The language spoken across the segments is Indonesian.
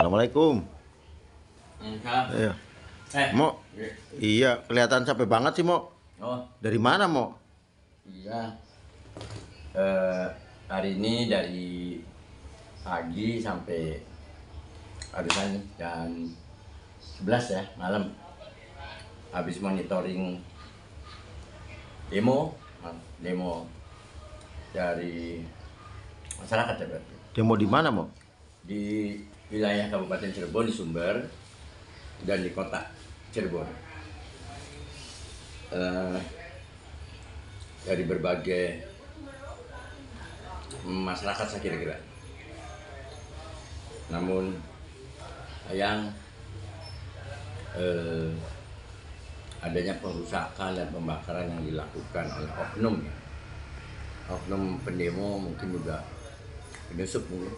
Assalamualaikum. Salam. Iya. Eh, Mo, iya. iya kelihatan capek banget sih, Mo. Oh, Dari mana, Mo? iya. Eh, Hari ini dari pagi sampai barusan jam 11 ya malam. Habis monitoring demo dari masyarakat ya berarti. Demo di mana, Mo? Di wilayah Kabupaten Cirebon di Sumber dan di kota Cirebon. Dari berbagai masyarakat saya kira-kira. Namun yang adanya perusakan dan pembakaran yang dilakukan oleh oknum pendemo, mungkin juga penyusup mungkin,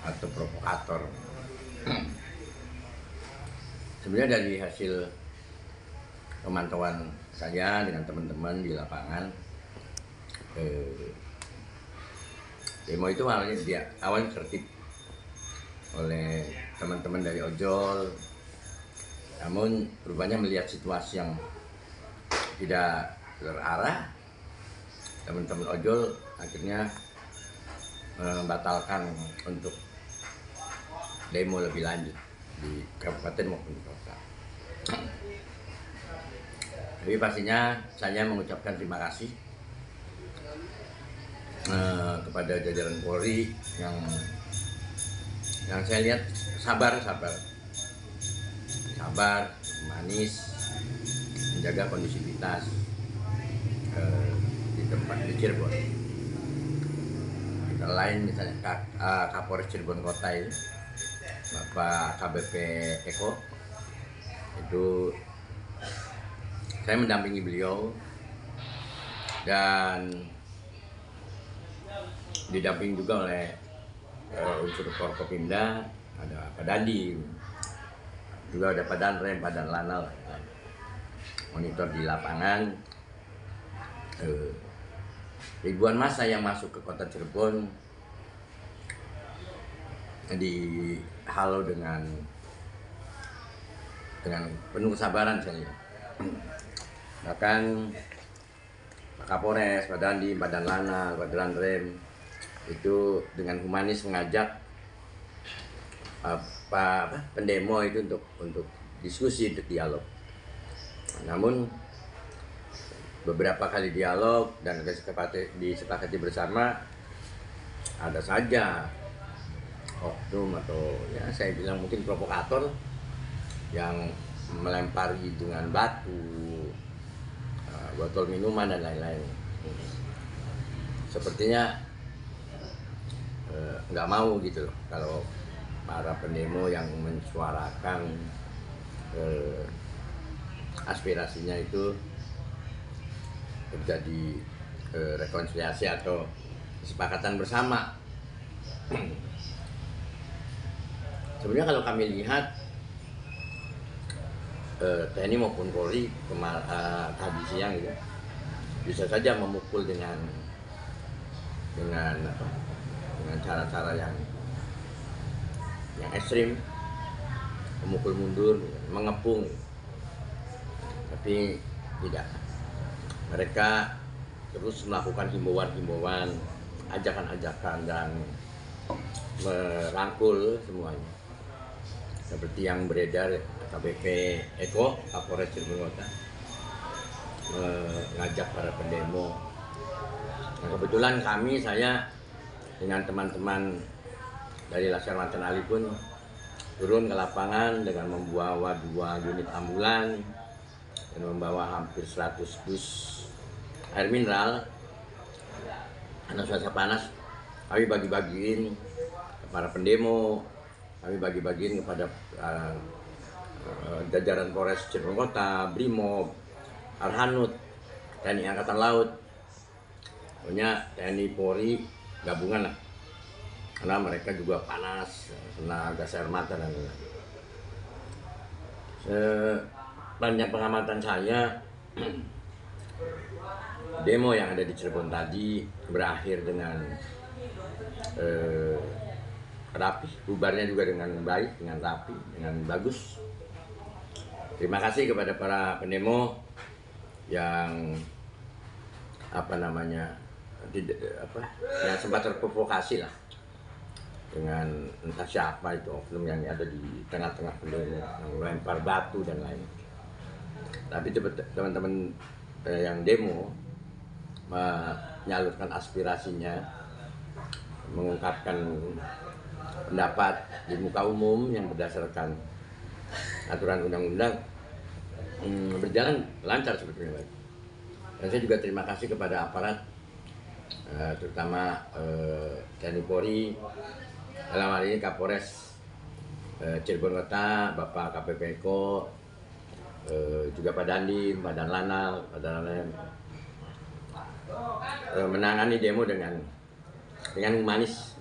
atau provokator. Sebenarnya dari hasil pemantauan saya dengan teman-teman di lapangan, demo itu awalnya tertib oleh teman-teman dari ojol, namun rupanya melihat situasi yang tidak terarah, teman-teman ojol akhirnya membatalkan untuk demo lebih lanjut di kabupaten maupun di kota. Tapi pastinya saya mengucapkan terima kasih kepada jajaran Polri yang saya lihat sabar, manis, menjaga kondisivitas di tempat di Cirebon. Kita lain misalnya Kapolres Cirebon Kota ini, Bapak KBP Eko, itu saya mendampingi beliau dan didampingi juga oleh unsur Forkopimda, ada Pak Dandi, juga ada Pak Danrem, Pak Danlanal, monitor di lapangan. Ribuan massa yang masuk ke kota Cirebon dihalau dengan penuh kesabaran saya lihat. Bahkan Pak Kapolres, Pak Dandi, Pak Danlanal, Pak Danrem itu dengan humanis mengajak pendemo itu untuk diskusi, untuk dialog. Namun beberapa kali dialog dan disepakati bersama, ada saja oknum atau ya saya bilang mungkin provokator yang melempari dengan batu, botol minuman dan lain-lain. Sepertinya nggak mau gitu loh kalau para pendemo yang mensuarakan aspirasinya itu terjadi rekonsiliasi atau kesepakatan bersama. Sebenarnya kalau kami lihat TNI maupun Polri tadi siang gitu bisa saja memukul dengan cara-cara yang ekstrim, memukul mundur, mengepung, tapi tidak. Mereka terus melakukan himbauan-himbauan, ajakan-ajakan dan merangkul semuanya. Seperti yang beredar KBP Eko, Kapolres Cirebon Kota, mengajak para pendemo. Nah, kebetulan saya dengan teman-teman dari Laskar Manten Ali pun turun ke lapangan dengan membawa 2 unit ambulan dan membawa hampir 100 dus air mineral. Karena cuaca panas, kami bagi-bagiin ke para pendemo, kami bagi-bagiin kepada jajaran Polres Cirebon Kota, Brimob, Arhanud, TNI Angkatan Laut, pokoknya TNI Polri gabungan lah, karena mereka juga panas, kena gas air mata dan lain-lain. Sepanjang pengamatan saya, demo yang ada di Cirebon tadi berakhir dengan rapi, bubarnya juga dengan baik, dengan rapi, dengan bagus. Terima kasih kepada para pendemo yang yang sempat terprovokasi lah dengan entah siapa itu oknum yang ada di tengah-tengah pendemo yang melempar batu dan lain. Tapi teman-teman yang demo menyalurkan aspirasinya, mengungkapkan pendapat di muka umum yang berdasarkan aturan undang-undang, berjalan lancar sebetulnya. Dan saya juga terima kasih kepada aparat, terutama TNI Polri, dalam hal ini Kapolres Cirebon Kota, Bapak KPP Eko, juga Pak Dandim, Pak Danlanal, Pak Danlanal, menangani demo dengan humanis,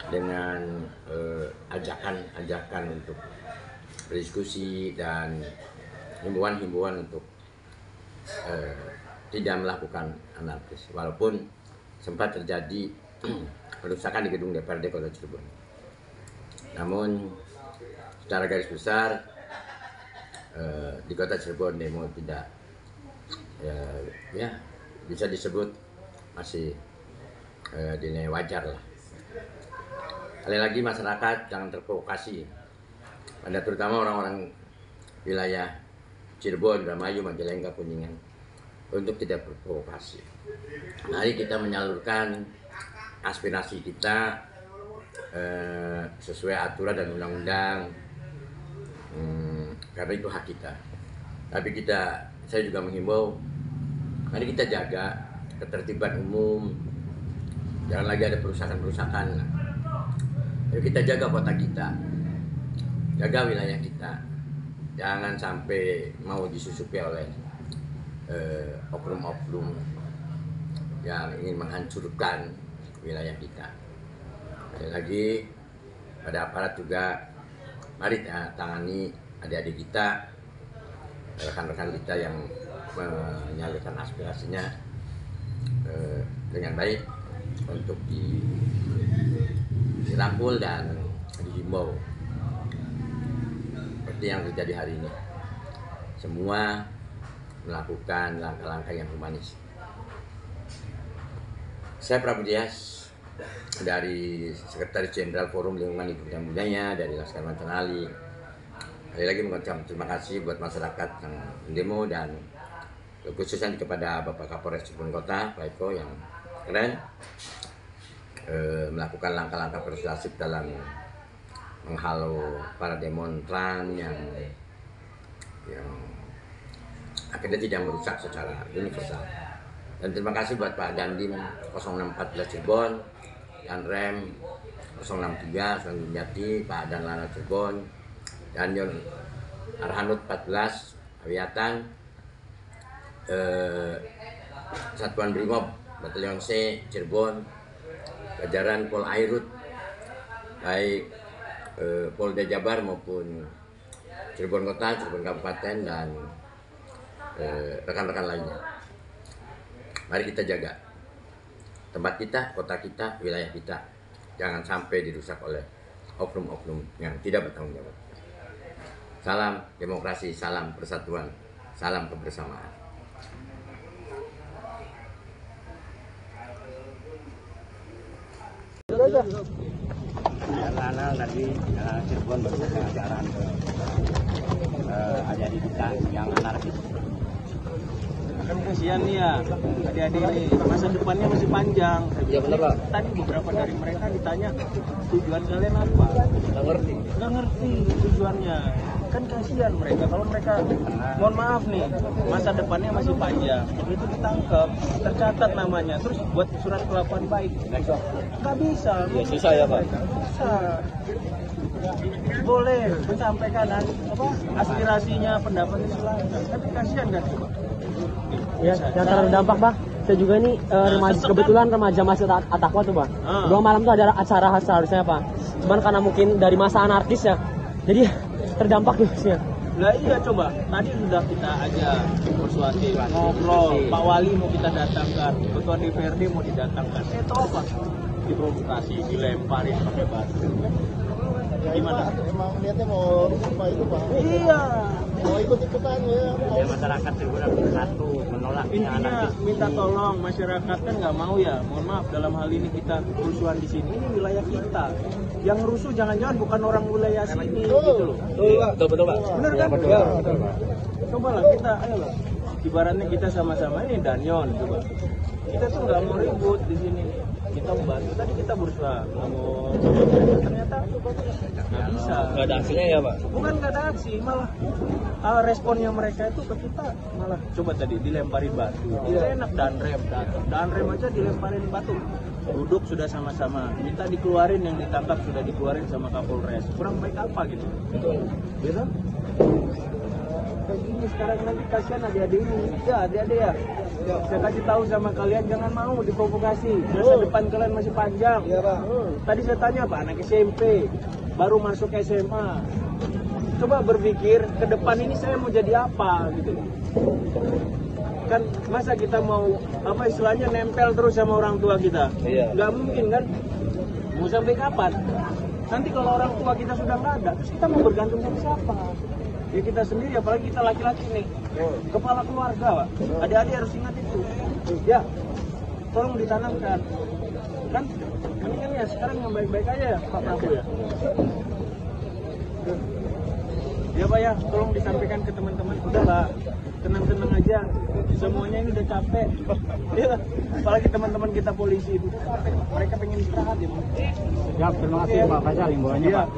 dengan ajakan untuk berdiskusi dan himbauan untuk tidak melakukan anarkis, walaupun sempat terjadi perusakan di gedung DPRD Kota Cirebon. Namun secara garis besar di Kota Cirebon demo tidak bisa disebut masih dinilai wajar lah. Sekali lagi masyarakat jangan terprovokasi, pada terutama orang-orang wilayah Cirebon, Indramayu, Majalengka, Kuningan, untuk tidak berprovokasi. Mari kita menyalurkan aspirasi kita sesuai aturan dan undang-undang, karena itu hak kita. Tapi saya juga menghimbau, mari kita jaga ketertiban umum, jangan lagi ada perusakan-perusakan. Ayo kita jaga kota kita, jaga wilayah kita, jangan sampai mau disusupi oleh oknum-oknum yang ingin menghancurkan wilayah kita. Sekali lagi pada aparat juga, mari tangani adik-adik kita, rekan-rekan kita yang menyalurkan aspirasinya dengan baik untuk dirangkul dan dihimbau seperti yang terjadi hari ini. Semua melakukan langkah-langkah yang humanis. Saya Prabu Dias dari Sekretaris Jenderal Forum Lingkungan Hidup dan Budaya dari Laskar Mancanali. Sekali lagi mengucapkan terima kasih buat masyarakat yang demo, dan khususnya kepada Bapak Kapolres Cirebon Kota, Pak Eko, yang keren melakukan langkah-langkah persuasif dalam menghalau para demonstran yang akhirnya tidak merusak secara universal. Dan terima kasih buat Pak Dandim 0614 Cirebon, dan Rem 063 Selanjung Jati, Pak Danlanal Cirebon, dan Yon Arhanut 14 Awiatan, Satuan Brimob Batalion C Cirebon, jajaran Pol Airut, baik Polda Jabar maupun Cirebon Kota, Cirebon Kabupaten, dan rekan-rekan lainnya. Mari kita jaga tempat kita, kota kita, wilayah kita, jangan sampai dirusak oleh oknum-oknum yang tidak bertanggung jawab. Salam demokrasi, salam persatuan, salam kebersamaan. Lanal tadi Cirebon baru pengajaran adik-adik kita yang anarkis. Kan kasihan nih ya, adik-adik ini masa depannya masih panjang. Iya benar Pak. Tadi beberapa dari mereka ditanya tujuan kalian apa? Nggak ngerti tujuannya. Kan kasihan mereka, kalau mereka mohon maaf nih, masa depannya masih panjang, begitu ditangkap, tercatat namanya, terus buat surat kelakuan baik, nggak bisa. Ya susah ya Pak. Bisa. Boleh menyampaikan aspirasinya, pendapatnya silahkan, tapi kasihan kan coba. Ya, yang terdampak Bang, saya juga ini kebetulan remaja masih Atakwa tuh Bang. Dua malam tuh ada acara seharusnya Pak. Cuman karena mungkin dari masa anarkis ya, jadi terdampak tuh. Nah iya coba, tadi sudah kita ajak persuasif, ngobrol, Pak Wali mau kita datangkan, Ketua DPRD mau didatangkan. Tahu apa? diprovokasi, dilemparin pakai batu. Gimana? Emang niatnya mau apa itu Pak? Iya. Mau ikut-ikutan ya? Ya masyarakat juga bersatu menolak Intinya minta tolong masyarakat kan nggak mau ya. Mohon maaf dalam hal ini kita kerusuhan di sini. Ini wilayah kita. Yang rusuh jangan-jangan bukan orang wilayah sini gitu loh. betul Pak. Bener kan? Coba lah kita, ayolah. Ibaratnya kita sama-sama ini Danyon coba. Kita tuh nggak mau ribut di sini. Kita membantu. Tadi kita berusaha nggak mau. Ternyata nggak bisa. Nggak ada hasilnya ya Pak? Bukan nggak ada aksi, malah responnya mereka itu ke kita malah coba tadi dilemparin batu. Kita enak dan rem aja dilemparin batu. Duduk sudah sama-sama, minta dikeluarin yang ditangkap sudah dikeluarin sama Kapolres. Kurang baik apa gitu? Gitu? Kayak gini sekarang nanti kasihan adik-adik ini. Ya adik-adik ya. Saya kasih tahu sama kalian jangan mau diprovokasi. Masa depan kalian masih panjang. Iya Pak. Tadi saya tanya Pak, anak SMP baru masuk SMA. Coba berpikir ke depan ini saya mau jadi apa gitu. Kan masa kita mau apa istilahnya nempel terus sama orang tua kita? Iya. Nggak mungkin kan? Mau sampai kapan? Nanti kalau orang tua kita sudah nggak ada, terus kita mau bergantung sama siapa? Ya kita sendiri, apalagi kita laki-laki nih, kepala keluarga Pak. Adik-adik harus ingat itu. Ya, tolong ditanamkan. Kan, mendingan ya sekarang yang baik-baik aja ya Pak Prabowo ya. Ya Pak ya, tolong disampaikan ke teman-teman. Udah Pak, tenang-tenang aja. Semuanya ini udah capek. Ya, apalagi teman-teman kita polisi itu capek. Mereka pengen istirahat ya Pak. Siap, terima kasih Pak Faisal himbauannya Pak.